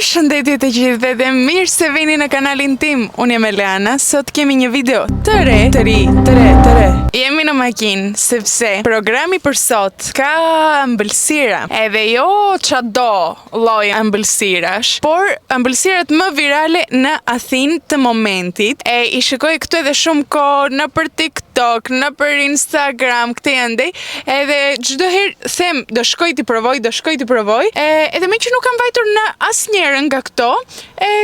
Përshëndetje të gjithëve dhe mirë se vini në kanalin tim. Unë jam Eliana, sot kemi një video të re. Jemi në makinë, sepse programi për sot ka ëmbëlsira. Edhe jo çado lloj ëmbëlsirash, por ëmbëlsirat më virale në Athinë të momentit. I shikoj këtu edhe shumë kohë në për TikTok, në për Instagram, këtë ende. Edhe çdo herë them do shkoj t'i provoj, edhe me që nuk kam vajtur në asnjërin nga këto,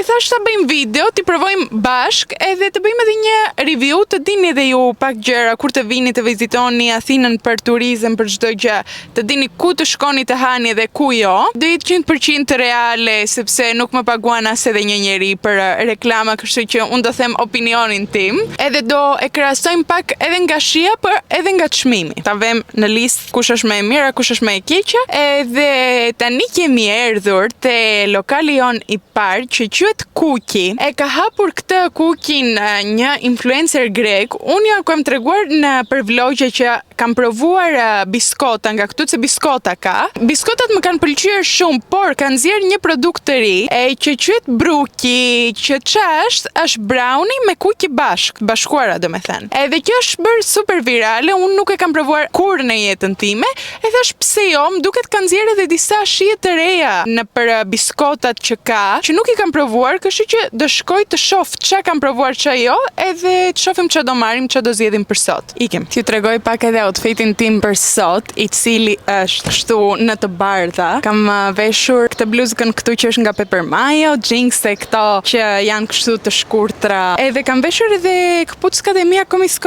thash ta bëjmë video, t'i provojmë bashk, edhe të bëjmë edhe një review, të dini edhe ju pak gjëra kur të vini të vizitoni Athinën për turizëm, për çdo gjë, të dini ku të shkoni të hani dhe ku jo. Do jetë 100% reale, sepse nuk më paguan as edhe një njeri për reklama, kështu që unë do them opinionin tim, edhe do e krahasojmë pak edhe nga shija, për edhe nga çmimi. Ta vëm në listë kush është më e mira, kush është më e keqja, edhe tani kemi erdhur te lokali jon i parë që quhet Kuki. E ka hapur këtë Kukin një influencer grek. Unë ja kam treguar në për vlogje që kam provuar biskota nga këtu, se biskota ka. Biskotat më kanë pëlqyer shumë, por kanë nxjerr një produkt të ri, që quhet Bruki, që është brownie me kuki bashkuara domethënë. Edhe kjo është bërë super virale, unë nuk e kam provuar kur në jetën time, e thash pse jo, më duket kanë nxjerr edhe disa shije të reja në për biskotat që ka, që nuk i kam provuar, kështu që do shkoj të shoh ç'a kam provuar ç'a jo, edhe të shohim ç'a do marrim, ç'a do zgjedhim për sot. Ikem. T'ju tregoj pak edhe outfitin tim për sot, i cili është kështu në të bardha. Kam veshur këtë bluzën këtu që është nga Pepper Mayo, jeanse këto që janë kështu të shkurtra. Edhe kam veshur edhe këpuckat e mia komis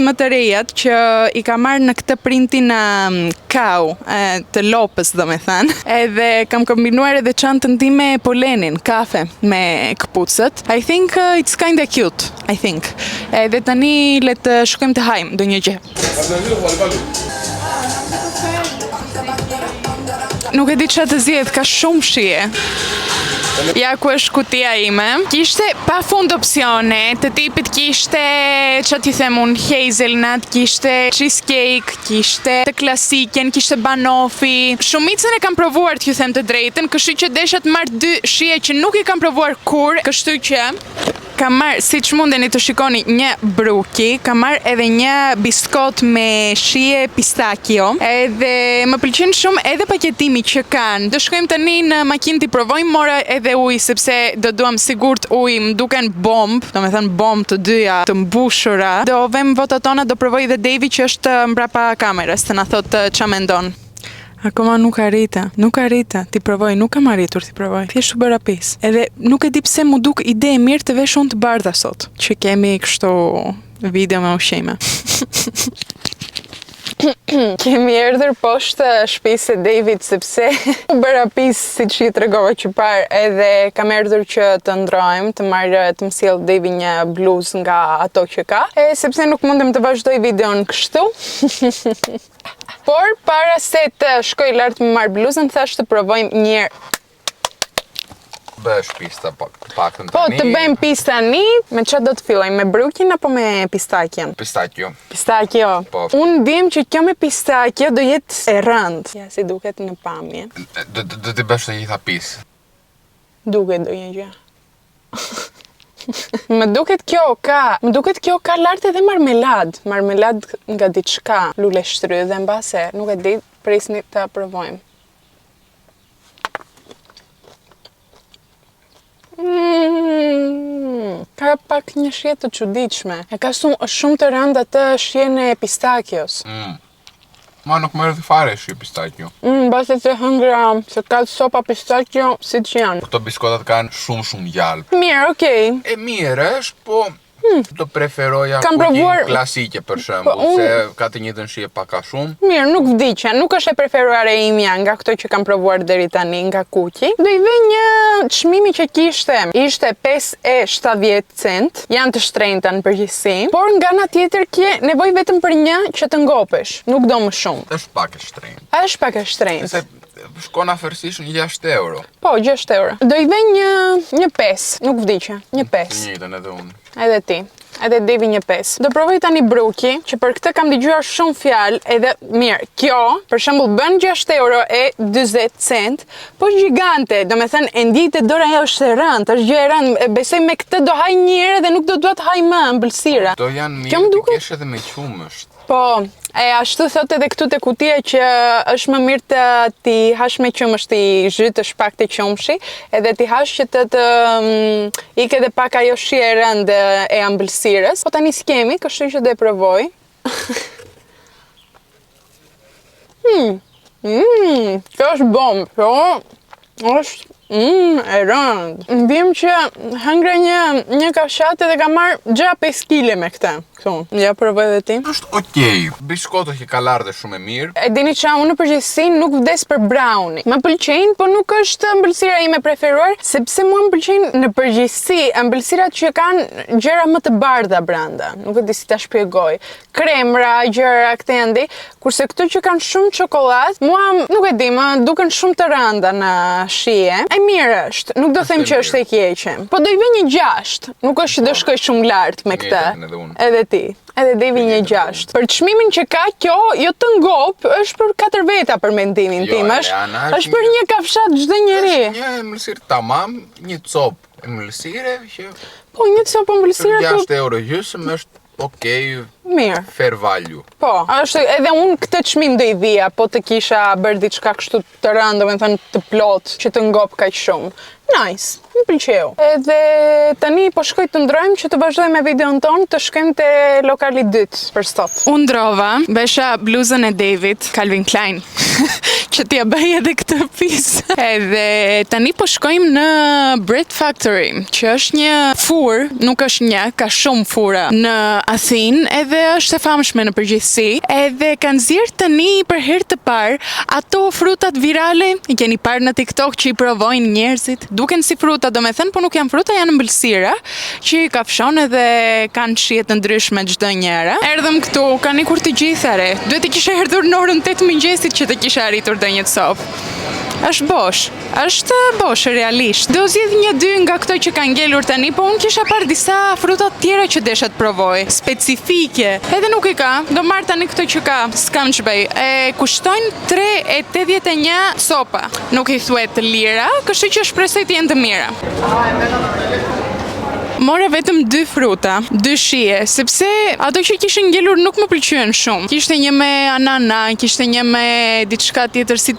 më të rejat që i kam marrë në këtë printin kau, të lopës domethënë. Edhe kam kombinuar edhe çantën time polenin, kafe me këpucët. I think it's kinda cute, I think. Edhe tani le të shkojmë të hajmë ndonjë gjë. Nuk e di çfarë të zgjedh, ka shumë shije. Ja ku është kutia ime. Kishte pa fund opsione, të tipit kishte, që t'i them unë, hazelnut, kishte cheesecake, kishte të klasiken, kishte banoffee. Shumicën e kam provuar, t'ju them të drejtën, kështu që desha të marr dy shije që nuk i kam provuar kur, kështu që kam marrë, si që mundeni të shikoni, një bruki, kam marrë edhe një biskot me shije pistakio, edhe më pëlqen shumë edhe paketimi që kanë. Do shkojmë tani në makinë t'i provojmë, mora edhe ujë, sepse do duam sigurt ujë, më duken bombë, do me thënë bombë të dyja të mbushura. Do vem votat tona, do provoj dhe Devi që është mbrapa kamerës, të na thotë ç'a mendon. Akoma nuk arrita, t'i provoj, nuk kam arritur t'i provoj. Thjesht u bëra pis. Edhe nuk e di pse mu duk ide e mirë të vesh unë të bardha sot, që kemi kështu video me ushqime. Kemi erdhur poshtë shtëpisë së David, sepse u bëra pis, siç i tregova që parë, edhe kam erdhur që të ndrojmë, të më sjell David një bluzë nga ato që ka, sepse nuk mundem të vazhdoj videon kështu. Por para se të shkoj lart me marr bluzën, thash të provojmë një herë. Bësh pista paktën tani. Po, të bëjmë pista tani, me çfarë do të fillojmë? Me brukin apo me pistakjen? Pistakjo. Pistakjo. Po. Unë dim që kjo me pistakjo do jetë e rëndë. Ja, si duket në pamje. Do t'i bësh të gjitha pis. Duket do një gjë. Më duket kjo ka lart edhe marmelad nga diçka, lule shtrydhe dhe mbase, nuk e di, prisni ta provojmë. Ka pak një shije të çuditshme. E ka shumë të rëndë atë shijen e pistakios. Ma nuk më erdhi fare shi pistakjo. Mbase të hëngra, se ka sopa pistakjo si që janë. Këto biskotat kanë shumë gjalp. Mirë, okej. E mirë është, po do preferoja provuar klasike për shembull, se ka të njëjtën shije pak a shumë. Mirë, nuk vdiqen, nuk është e preferuar e imja nga këto që kam provuar deri tani nga Kuki. Do i vë një çmimi që ishte 5,70 cent, janë të shtrenjta në përgjithësi, por nga ana tjetër ke nevojë vetëm për një që të ngopesh, nuk do më shumë. Është pak e shtrenjtë. Është pak e shtrenjtë. Se shkon afërsisht një 6 euro. Po, 6 euro. Do i vë një 5, nuk vdiqe, një 5. Të njëjtën edhe unë. Edhe ti. edhe devi një 5. Do provoj tani bruki, që për këtë kam dëgjuar shumë fjalë, edhe mirë. Kjo, për shembull, bën 6 €e 40 cent, po gjigante, do me thënë e ndjejtë dora ajo është e rëndë, është gjë e rëndë. Besoj me këtë do haj një herë dhe nuk do dua të haj më ëmbëlsira. Do janë mirë të kesh edhe me qumësht. Po, ashtu thot edhe këtu te kutia që është më mirë të ti hash me qumësht, ti zhytësh pak të qumshi, edhe ti hash që të ikë edhe pak ajo shi e rëndë e ëmbëlsirës. Po tani s'kemi, kështu që do e provoj. Kjo është bombë, kjo është e rëndë. Mbim që hëngra një kafshat edhe ka marrë 5 kg me këtë. Ja, provoj edhe ti. Është okej. Biskotët që ka larë dhe shumë e mirë. E dini qa, unë në përgjithësi nuk vdes për brownie. Më pëlqejnë, po nuk është ëmbëlsira ime preferuar, sepse mua më pëlqejnë në përgjithësi ëmbëlsirat që kanë gjëra më të bardha brenda. Nuk e di si ta shpjegoj. Kremra, gjëra këtë ende, kurse këto që kanë shumë çokoladë, mua nuk e di, më duken shumë të rënda në shije. E mirë është, nuk do them që është e keqe. Po do i vë një 6. Nuk është që do shkoj shumë lart me këtë. Edhe ti. Edhe devi një 6. Për çmimin që ka kjo, jo të ngop, është për 4 veta për mendimin tim. Është për një kafshat çdo njeri. Është një ëmbëlsirë tamam, një copë ëmbëlsire që po një copë ëmbëlsire për 6 € gjysmë është okej. Mirë. Fair value. Po, është edhe unë këtë çmim do i dhija, po të kisha bërë diçka kështu të rëndë, domethënë të plot, që të ngop kaq shumë. Nice, më pëlqeu. Edhe tani po shkoj të ndrojmë që të vazhdojmë me videon tonë, të shkojmë te lokali 2 për sot. Unë ndrova, besha bluzën e David, Calvin Klein, që t'ja bëj edhe këtë pisë. Edhe tani po shkojmë në Bread Factory, që është një furrë, nuk është një, ka shumë furra në Athinë, edhe është e famshme në përgjithësi, edhe kanë zirë tani për herë të parë ato frutat virale, i keni parë në TikTok që i provojnë njerëzit. Duken si fruta, do me thënë, po nuk janë fruta, janë ëmbëlsira, që i kafshon edhe kanë shije të ndryshme çdo njëra. Erdhëm këtu, kanë ikur të gjithare. Duhet të kisha erdhur në orën 8 mëngjesit që të kisha arritur dhe një copë. Është bosh, realisht. Do zgjedh 1-2 nga këto që kanë ngelur tani, po unë kisha parë disa fruta tjera që desha të provoj, specifike. Edhe nuk i ka, do marr tani këto që ka, s'kam ç'bëj. Kushtojnë 3,81 copa. Nuk i thuhet lira, kështu që shpresoj të jenë të mira. Mora vetëm 2 fruta, 2 shije, sepse ato që kishin ngelur nuk më pëlqyen shumë. Kishte një me anana, kishte një me diçka tjetër si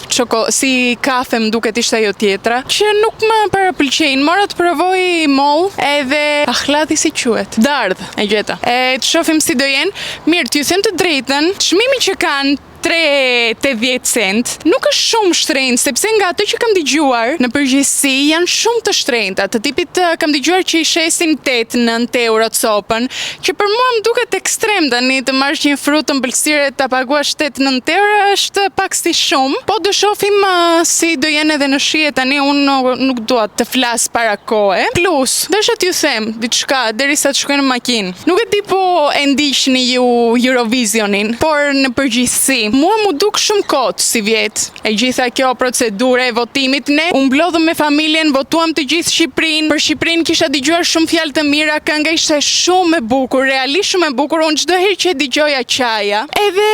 kafe, më duket ishte ajo tjetra, që nuk më parapëlqejnë. Mora të provoj moll, edhe akhlati si quhet, dardh, e gjeta. Të shohim si do jenë. Mirë, t'ju them të drejtën, çmimi që kanë 3,80 cent nuk është shumë shtrenjtë, sepse nga ato që kam dëgjuar në përgjithësi janë shumë të shtrenjta. Të tipit kam dëgjuar që i shesin 8-9 € copën, që për mua më duket ekstrem tani të marrësh një frutë ëmbëlsire ta paguash 8-9 € është pak si shumë. Po do shohim si do jenë edhe në shije tani, unë nuk dua të flas para kohe. Plus, desha t'ju them diçka derisa të shkojnë në makinë. Nuk e di po e ndiqni ju Eurovisionin, por në përgjithësi mua mu duk shumë kot si vjet. E gjitha kjo procedure e votimit, ne u mblodhëm me familjen, votuam të gjithë Shqipërinë. Për Shqipërinë kisha dëgjuar shumë fjalë të mira, kënga ishte shumë e bukur, realisht shumë e bukur. Unë çdo herë që e dëgjoja qaja, edhe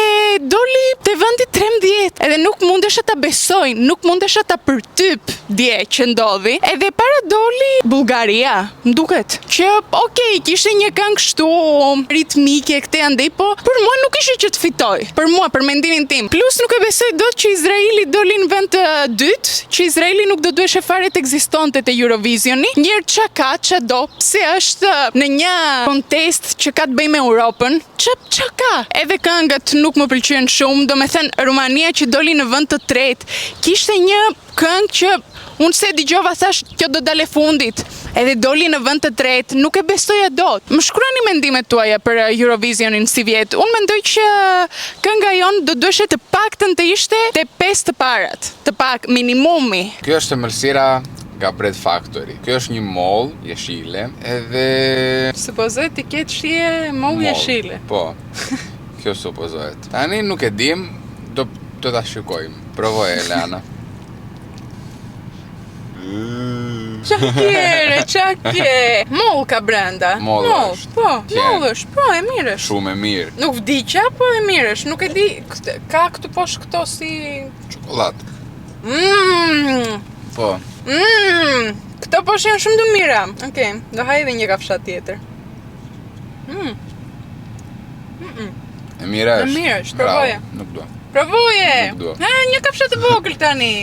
doli te vendi 13, edhe nuk mundesha ta besoj, nuk mundesha ta përtyp dje që ndodhi. Edhe para doli Bullgaria, më duket që okej, kishte një këngë kështu ritmike këtë andej, po për mua nuk ishte që të fitoj. Për mua, për mendimin tim. Plus nuk e besoj dot që Izraeli doli në vend të dytë, që Izraeli nuk do duhej fare të ekzistonte te Eurovisioni. Njëherë çka ka, ç'a do, pse është në një kontest që ka të bëjë me Europën, ç'a ka. Edhe këngët nuk më pëlqyen shumë, domethënë Rumania që doli në vend të tretë, kishte një këngë që unë se dëgjova thash kjo do dalë fundit. Edhe doli në vend të tretë, nuk e besoja dot. Më shkruani mendimet tuaja për Eurovisionin si vjet. Unë mendoj që kënga jon do duhej të paktën të ishte te 5 të parat, të pak minimumi. Kjo është ëmbëlsira nga Bread Factory. Kjo është një moll jeshile, edhe supozohet të ketë shije moll jeshile. Po. Kjo supozohet. Tani nuk e dim, do ta shikojmë. Provoj Elena. Çakere, çake. Moll ka brenda. Moll është. Po, Tjen. moll është. Po, e mirë është. Shumë e mirë. Nuk vdiqja, po e mirë është. Nuk e di, ka këtu poshtë këto si... Çokoladë. Po. Këto poshtë janë shumë të mira. Okej, do haj edhe një kafshat tjetër. E mira është. E mirë është, Bravo, provoje. Nuk dua. Provoje. Nuk dua. Ha, një kafshat të vogël tani.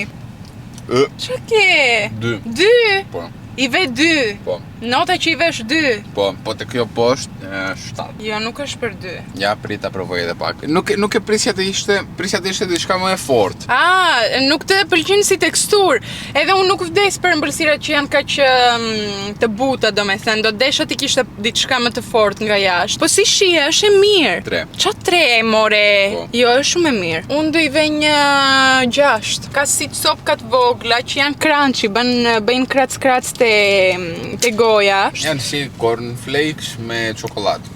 Ç'a ke? 2. 2. Po. I ve 2. Po. Nota që i vesh 2. Po, po te kjo poshtë 7. Jo, nuk është për 2. Ja, prita provoj edhe pak. Nuk e prisja të ishte diçka më e fortë. Nuk të pëlqen si tekstur. Edhe unë nuk vdes për ëmbëlsirat që janë kaq të buta, domethënë, do desha ti kishte diçka më të fortë nga jashtë. Po si shije, është e mirë. 3. Qa 3, more? Po. Jo, është shumë e mirë. Unë do i ve një 6. Ka si copkat vogla që janë crunchy, bëjnë krac te goja. Janë si cornflakes me çokoladë.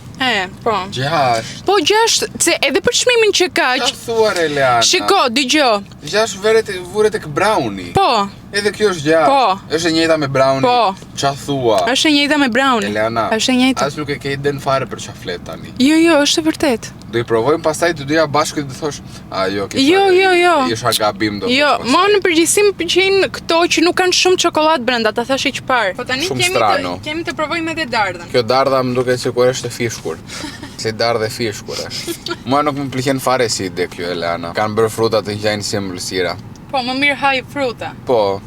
Po. 6. Po 6, se edhe për çmimin që Qa kaq. thuar Eleana? Shiko, dëgjoj. 6 vuret tek brownie. Po, Edhe kjo është 6. Po. Është e njëjta me brownie. Po. Qa thua? është e njëjta me brownie. Eleana. Është e njëjta. As nuk e ke iden fare për qa flet tani. Jo, është e vërtet. Do i provojmë pastaj të dyja bashkë dhe të thosh, jo, Jo. Isha gabim do. Jo, ma në përgjithësi më pëlqejnë këto që nuk kanë shumë çokoladë brenda, ta thash që parë. Po tani Shumë strano. kemi të provojmë edhe dardhën. Kjo dardha më duket sikur është e fishkur. Si dardhë e fishkur është. Mua nuk më pëlqen fare si ide kjo Eleana. Kanë bërë fruta të ngjajnë si ëmbëlsira. Po, më mirë haj fruta. Po.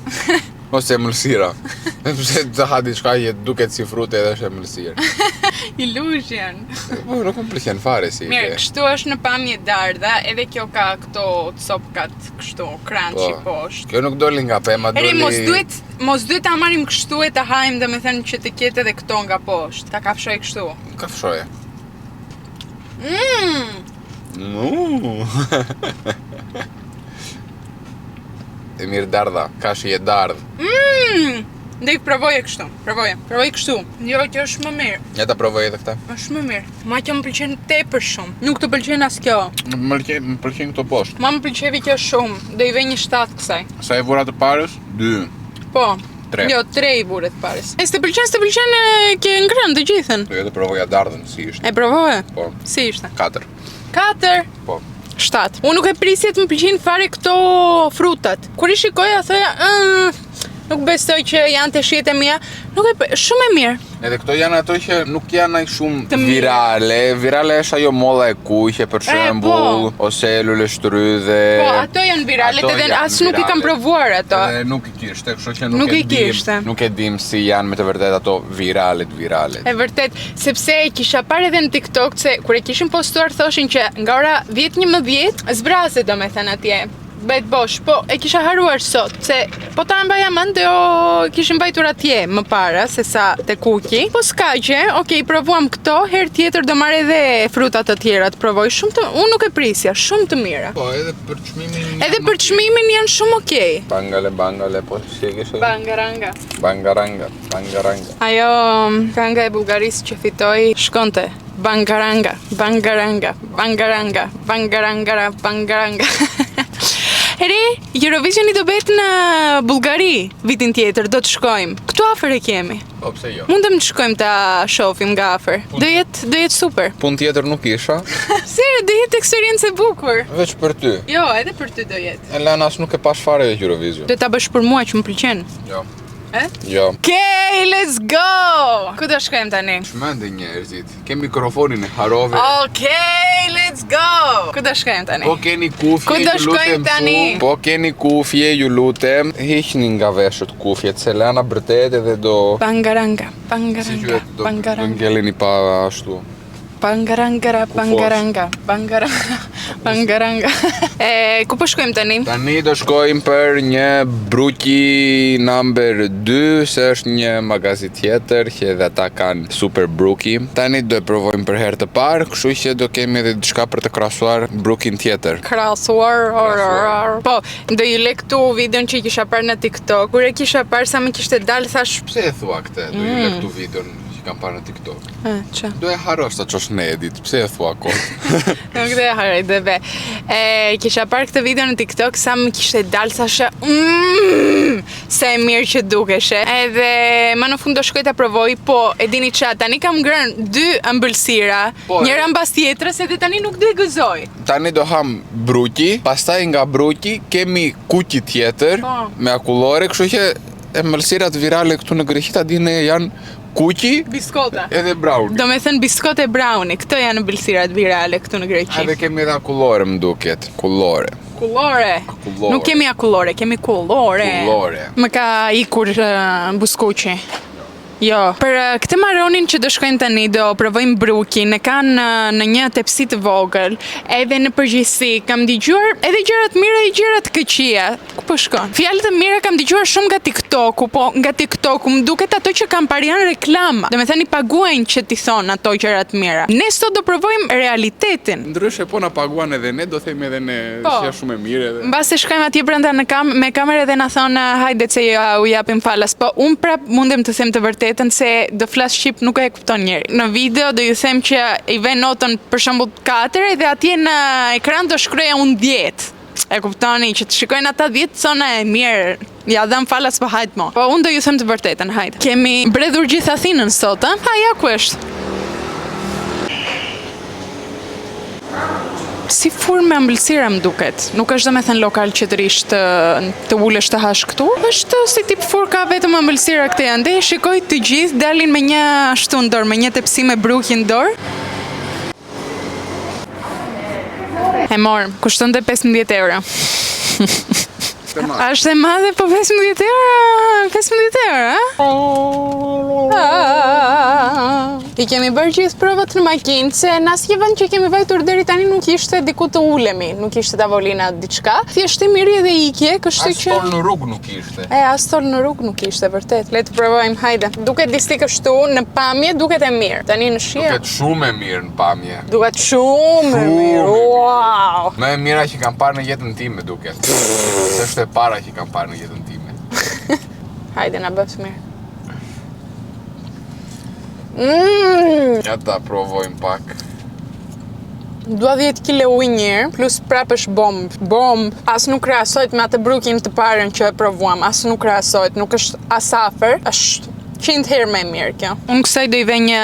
Ose ëmbëlsira. Sepse të ha diçka që duket si frutë edhe është ëmbëlsirë. Illusion. Po, nuk më pëlqen fare si Mirë, ide. kështu është në pamje dardha, edhe kjo ka këto copkat kështu, crunchy poshtë. Kjo nuk doli nga pema, doli... Mos duhet ta marrim kështu e ta hajmë, domethënë që të ketë edhe këto nga poshtë. Ta kafshoj kështu. Kafshoje. E mirë dardha, kashi e dardhë. Dhe i provoje kështu. Provoj kështu. Jo, që është më mirë. Ja ta provoj edhe këta. Është më mirë. Ma që më pëlqen tepër shumë. Nuk të pëlqen as kjo. Më pëlqen këto poshtë. Ma më pëlqevi kjo shumë. Do i ve një 7 kësaj. Sa e vura të parës? 2. Po. 3. Jo, 3 i buret pares. E s'te pëlqen ke ngrënë të gjithën. Do jetë provoja dardhën, si ishte. E provoje? Po. Si ishte? 4. 4. Po. 7. Unë nuk e prisje të më pëlqen fare këto frutat. Kur i shikoja, thoja, nuk besoj që janë të shijet e mia. Shumë e mirë. Edhe këto janë ato që nuk janë ai shumë Të mirë. virale. Virale është ajo molla e kuqe për shembull, ose lule shtrydhe. Po, ato janë virale, Ato edhe janë as nuk i kam virale. provuar ato. Edhe nuk i kishte, kështu që Nuk i e dim. kishte. Nuk e dim si janë me të vërtet ato virale. E vërtet, sepse e kisha parë edhe në TikTok se kur e kishin postuar thoshin që nga ora 10-11 zbraset domethënë atje. Bëhet bosh, po e kisha haruar sot, se po ta mbaja mend do kishin mbajtur atje më para se sa te kuqi. Po s'ka gjë, okej, provuam këto, herë tjetër do marr edhe fruta të tjera të provoj. Unë nuk e prisja, shumë të mira. Po, edhe për çmimin. Edhe për çmimin janë shumë okej. Bangale, po si e kishe? Bangaranga. Bangaranga. Ajo kanga e Bullgarisë që fitoi shkonte. Bangaranga. Ere, Eurovisioni do bet në Bullgari vitin tjetër, do të shkojmë. Këtu afër e kemi. Po pse jo? Mundem të shkojmë ta shohim nga afër. Do jetë super. Punë tjetër nuk isha, Sire, do jetë eksperiencë e bukur. veç për ty. Jo, edhe për ty do jetë. Elena as nuk e pash fare Eurovision. Do ta bësh për mua që më pëlqen. Jo. E? Jo. Okay, let's go! Ku do shkojmë tani? Shmende njerëzit. Ke mikrofonin e harove. Okay, let's go! Ku do shkojmë tani? Po keni kufje, Ku do ju lutem shkojmë tani? shumë. Po keni kufje, ju lutem. Hiqni nga veshët kufjet, se Elena bërtet edhe do... Bangaranga. Si quhet, do ngeleni pa ashtu. Bangaranga. Ku po shkojmë tani? Tani do shkojmë për një bruki number 2, se është një magazi tjetër që edhe ata kanë super bruki. Tani do e provojmë për herë të parë, kështu që do kemi edhe diçka për të krahasuar brukin tjetër. Krahasuar. Po, do ju le këtu videon që i kisha parë në TikTok. Kur e kisha parë sa më kishte dalë, thash, Pse e thua këtë? Do ju le këtu videon që kam parë në TikTok. Që? Do e harrosh ta çosh në edit, pse e thua kot? Nuk dhe haroj dhe be. Kisha parë këtë video në TikTok, sa më kishte dalë sa shë se e mirë që dukeshe. Edhe më në fund do shkoj ta provoj, po e dini qa, tani kam ngrënë 2 ëmbëlsira, njëra mbas tjetrës edhe tani nuk do e gëzoj. Tani do ham bruqi, pastaj nga bruqi kemi kuqi tjetër me akullore, kështu që ëmbëlsirat virale këtu në Greqi ta dinë janë kuqi biskota edhe brownie. Do me thënë biskote brownie, këto janë ëmbëlsirat virale këtu në Greqi. Edhe kemi edhe akullore më duket, kullore. Kullore. Nuk kemi akullore, kemi kullore. Kullore. Më ka ikur buskuqi. Jo, për këtë maronin që do shkojmë tani, do provojmë brukin, e kanë në një tepsi të vogël, edhe në përgjithësi kam dëgjuar edhe gjëra të mira e gjëra të këqija. Ku po shkon? Fjalë të mira kam dëgjuar shumë nga TikToku, po nga TikToku më duket ato që kanë parë janë reklama. Do me thënë i paguajnë që ti thonë ato gjëra të mira. Ne sot do provojmë realitetin. Ndryshe po na paguan edhe ne, do themi edhe ne që shumë e mirë edhe. Mbase shkojmë atje brenda me kamerë dhe na thonë hajde se u japim falas, po unë prap mundem të them të vërtetën se do flas shqip nuk e kupton njeri. Në video do ju them që i vë notën për shembull 4 dhe atje në ekran do shkruaja unë 10. E kuptoni që të shikojnë ata 10 thonë e mirë. Ja dham falas po hajt mo. Po unë do ju them të vërtetën, hajde. Kemi mbredhur gjithë Athinën sot, a? Ha, ja ku është. Si furmë me ëmbëlsira më duket. Nuk është do me thënë lokal qëtërisht të ulesh të hash këtu. Është si tip fur ka vetëm ëmbëlsira këtë janë. Dhe shikoj të gjithë dalin me një ashtu në dorë, me një tepsi me bruki në dorë. E morëm, kushton dhe 15 euro. Ashtë e madhe, po 15 euro, 15 euro, I kemi bërë gjithë provat në makinë, se në asnjë vend që kemi vajtur deri tani nuk ishte diku të ulemi, nuk ishte tavolina diçka. Thjesht i miri edhe ikje, kështu që... As tol në rrugë nuk ishte. As tol në rrugë nuk ishte, vërtet. Le të provojmë, hajde. Duket disti kështu, në pamje duket e mirë. Tani në shije. Duket shumë e mirë në pamje. Duket shumë e mirë. Wow! Më e mira që kam parë në jetën time, duket. Se është e para që kam parë në jetën time. Hajde, na bëf mirë. Ja ta provojmë pak. Dua 10 kg ujë njërë, plus prap është bomb. As nuk krahasohet me atë brukin të parën që e provuam, as nuk krahasohet, nuk është as afër, është 100 herë më mirë kjo. Unë kësaj do i vë një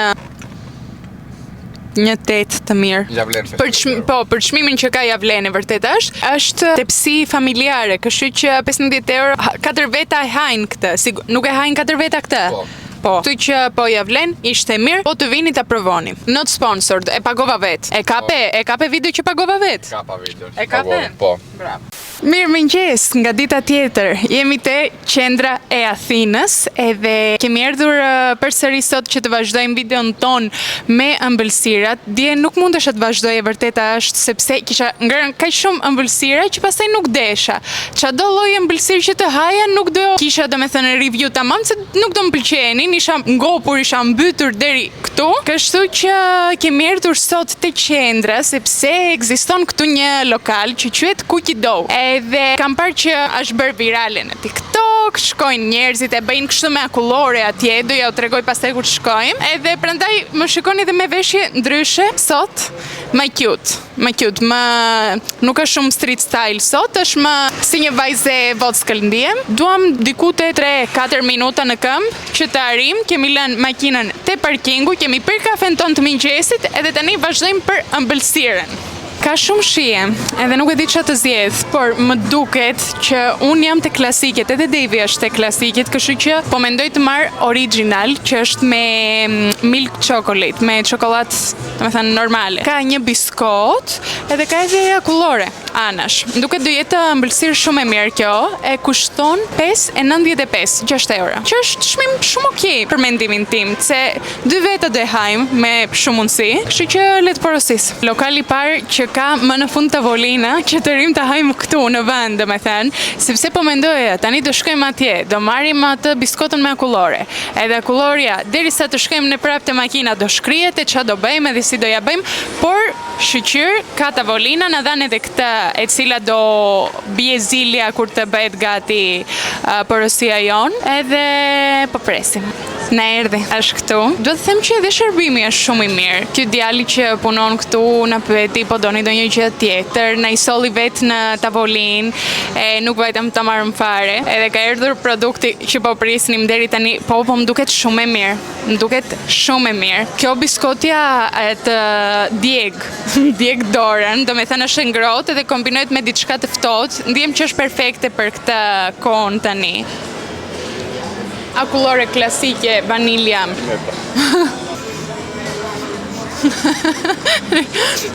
8 të mirë. Ja vlen festival. Për çmimin që ka ja vlen e vërtet është tepsi familjare, kështu që 15 euro, 4 veta e hajnë këtë, nuk e hajnë 4 veta këtë. Po. Këtu që po ja vlen, ishte mirë, po të vini ta provoni. Not sponsored, e pagova vet. E kape video që pagova vet. Kapa video. E kape? Po. Bravo. Mirë mëngjes, nga dita tjetër, jemi te qendra e Athinës edhe kemi erdhur përsëri sot që të vazhdojmë videon ton me ëmbëlsirat. Dje nuk mundesha të vazhdoj e vërteta është sepse kisha ngrënë kaq shumë ëmbëlsira që pastaj nuk desha. Çado lloj ëmbëlsirë që të haja nuk do kisha domethënë review tamam se nuk do më pëlqenin, isha ngopur, isha mbytur deri këtu. Kështu që kemi erdhur sot te qendra sepse ekziston këtu një lokal që quhet Cookie Dough. Edhe kam parë që është bërë virale në TikTok, shkojnë njerëzit e bëjnë kështu me akullore atje, do ja u tregoj pastaj kur shkojmë. Edhe prandaj më shikoni edhe me veshje ndryshe sot, më cute, nuk është shumë street style sot, është më si një vajze vockël ndihem. Duam diku te 3-4 minuta në këmbë që të arrim, kemi lënë makinën te parkingu, kemi pirë kafen ton të mëngjesit edhe tani vazhdojmë për ëmbëlsirën. Ka shumë shije, edhe nuk e di çfarë të zgjedh, por më duket që unë jam te klasiket, edhe Devi është te klasiket, kështu që po mendoj të marr original, që është me milk chocolate, me çokoladë, domethënë normale. Ka një biskot, edhe ka edhe akullore anash. Duket do jetë ëmbëlsirë shumë e mirë kjo, e kushton 5,95, 6 euro. Që është çmim shumë okay për mendimin tim, se 2 veta do e hajmë me shumë mundësi, kështu që le të porosis. Lokali i parë që ka më në fund tavolina që të rrim të hajmë këtu në vend, domethënë, sepse po mendoja, tani do shkojmë atje, do marrim atë biskotën me akullore. Edhe akulloria, derisa të shkojmë në prap te makina, do shkrihet ç'a do bëjmë edhe si do ja bëjmë, por shqyr ka tavolina, na dhan edhe këtë, e cila do bie zilja kur të bëhet gati porosia jon. Edhe po presim. Na erdhi, është këtu. Do të them që edhe shërbimi është shumë i mirë. Ky djali që punon këtu na pyeti po doni ndonjë gjë tjetër, na i solli vetë në tavolinë, e nuk vajtëm ta marrëm fare. Edhe ka erdhur produkti që po prisnim deri tani, po më duket shumë e mirë. Më duket shumë e mirë. Kjo biskotja të Dieg Doren, do me thënë është ngrohtë edhe kombinohet me diçka të ftohtë. Ndihem që është perfekte për këtë kohën tani. Akullore klasike, vanilja.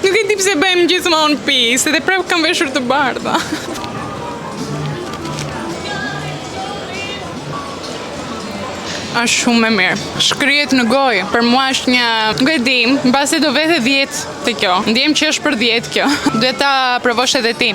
Nuk e di pse bëjmë gjithmonë pis, edhe prap kam veshur të bardha. Është shumë e mirë. Shkryhet në gojë. Për mua është një, nuk e di, mbasi do vete 10 te kjo. Ndihem që është për 10 kjo. Duhet ta provosh edhe ti.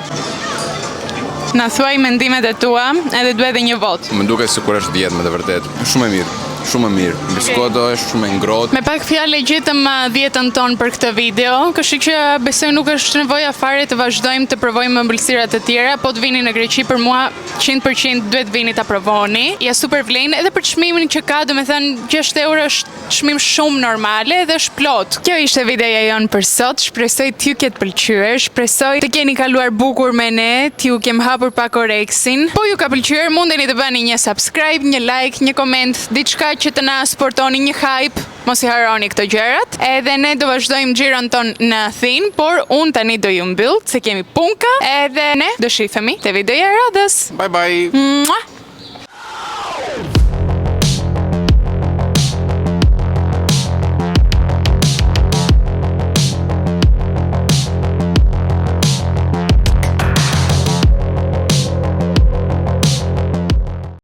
Na thuaj mendimet e tua, edhe duhet edhe një vot. Më duket sikur është 10 me të vërtet. Shumë e mirë. Shumë e mirë. Biskoto është shumë e ngrohtë. Me pak fjalë gjetëm 10-ën tonë për këtë video, kështu që besoj nuk është nevoja fare të vazhdojmë të provojmë ëmbëlsira të tjera, po të vini në Greqi për mua 100% duhet vini ta provoni. Ja super vlen edhe për çmimin që ka, domethënë 6 euro është çmim shumë normale dhe është plot. Kjo ishte videoja jonë për sot. Shpresoj t'ju ketë pëlqyer, shpresoj të keni kaluar bukur me ne, t'ju kem hapur pak oreksin. Po ju ka pëlqyer, mundeni të bëni një subscribe, një like, një koment, diçka që të na sportoni, një hype, mos i harroni këto gjërat. Edhe ne do vazhdojmë xhiron ton në Athinë, por unë tani do ju mbyll se kemi punka, edhe ne do shihemi te videoja e radhës. Bye bye. Mua!